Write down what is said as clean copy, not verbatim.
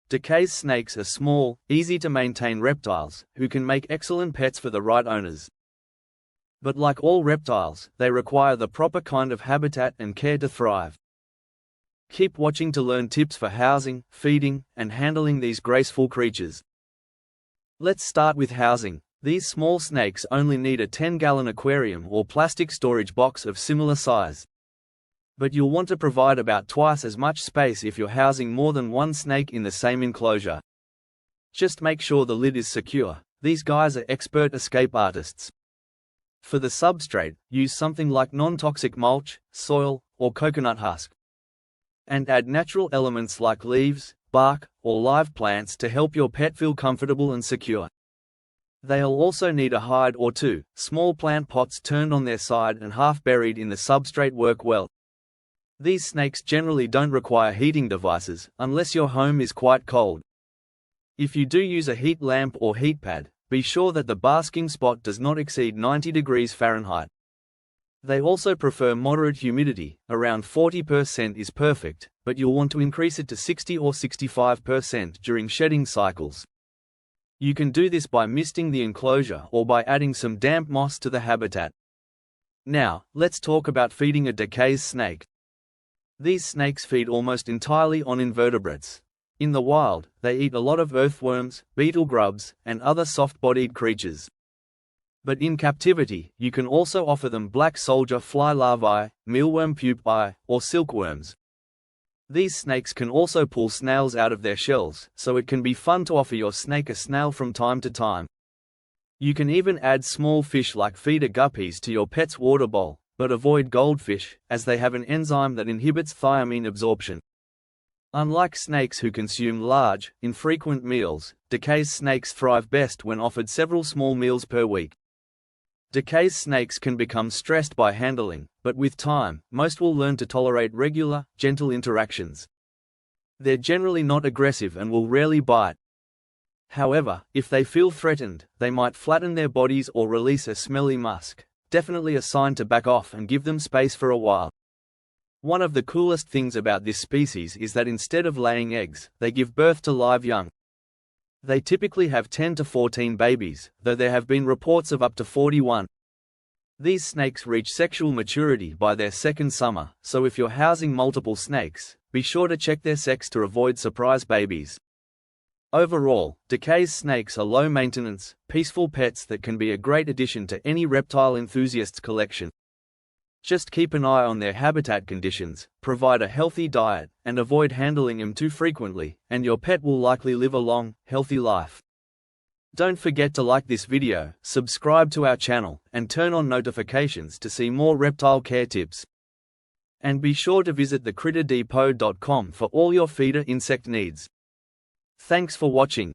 Dekay snakes are small, easy-to-maintain reptiles, who can make excellent pets for the right owners. But like all reptiles, they require the proper kind of habitat and care to thrive. Keep watching to learn tips for housing, feeding, and handling these graceful creatures. Let's start with housing. These small snakes only need a 10-gallon aquarium or plastic storage box of similar size. But you'll want to provide about twice as much space if you're housing more than one snake in the same enclosure. Just make sure the lid is secure. These guys are expert escape artists. For the substrate, use something like non-toxic mulch, soil, or coconut husk. And add natural elements like leaves, bark, or live plants to help your pet feel comfortable and secure. They'll also need a hide or two. Small plant pots turned on their side and half buried in the substrate work well. These snakes generally don't require heating devices, unless your home is quite cold. If you do use a heat lamp or heat pad, be sure that the basking spot does not exceed 90 degrees Fahrenheit. They also prefer moderate humidity, around 40% is perfect, but you'll want to increase it to 60 or 65% during shedding cycles. You can do this by misting the enclosure or by adding some damp moss to the habitat. Now, let's talk about feeding a Dekay snake. These snakes feed almost entirely on invertebrates. In the wild, they eat a lot of earthworms, beetle grubs, and other soft-bodied creatures. But in captivity, you can also offer them black soldier fly larvae, mealworm pupae, or silkworms. These snakes can also pull snails out of their shells, so it can be fun to offer your snake a snail from time to time. You can even add small fish like feeder guppies to your pet's water bowl, but avoid goldfish, as they have an enzyme that inhibits thiamine absorption. Unlike snakes who consume large, infrequent meals, Dekay snakes thrive best when offered several small meals per week. Dekay snakes can become stressed by handling, but with time, most will learn to tolerate regular, gentle interactions. They're generally not aggressive and will rarely bite. However, if they feel threatened, they might flatten their bodies or release a smelly musk. Definitely a sign to back off and give them space for a while. One of the coolest things about this species is that instead of laying eggs, they give birth to live young. They typically have 10 to 14 babies, though there have been reports of up to 41. These snakes reach sexual maturity by their second summer, so if you're housing multiple snakes, be sure to check their sex to avoid surprise babies. Overall, Dekay snakes are low-maintenance, peaceful pets that can be a great addition to any reptile enthusiast's collection. Just keep an eye on their habitat conditions, provide a healthy diet, and avoid handling them too frequently, and your pet will likely live a long, healthy life. Don't forget to like this video, subscribe to our channel, and turn on notifications to see more reptile care tips. And be sure to visit thecritterdepot.com for all your feeder insect needs. Thanks for watching.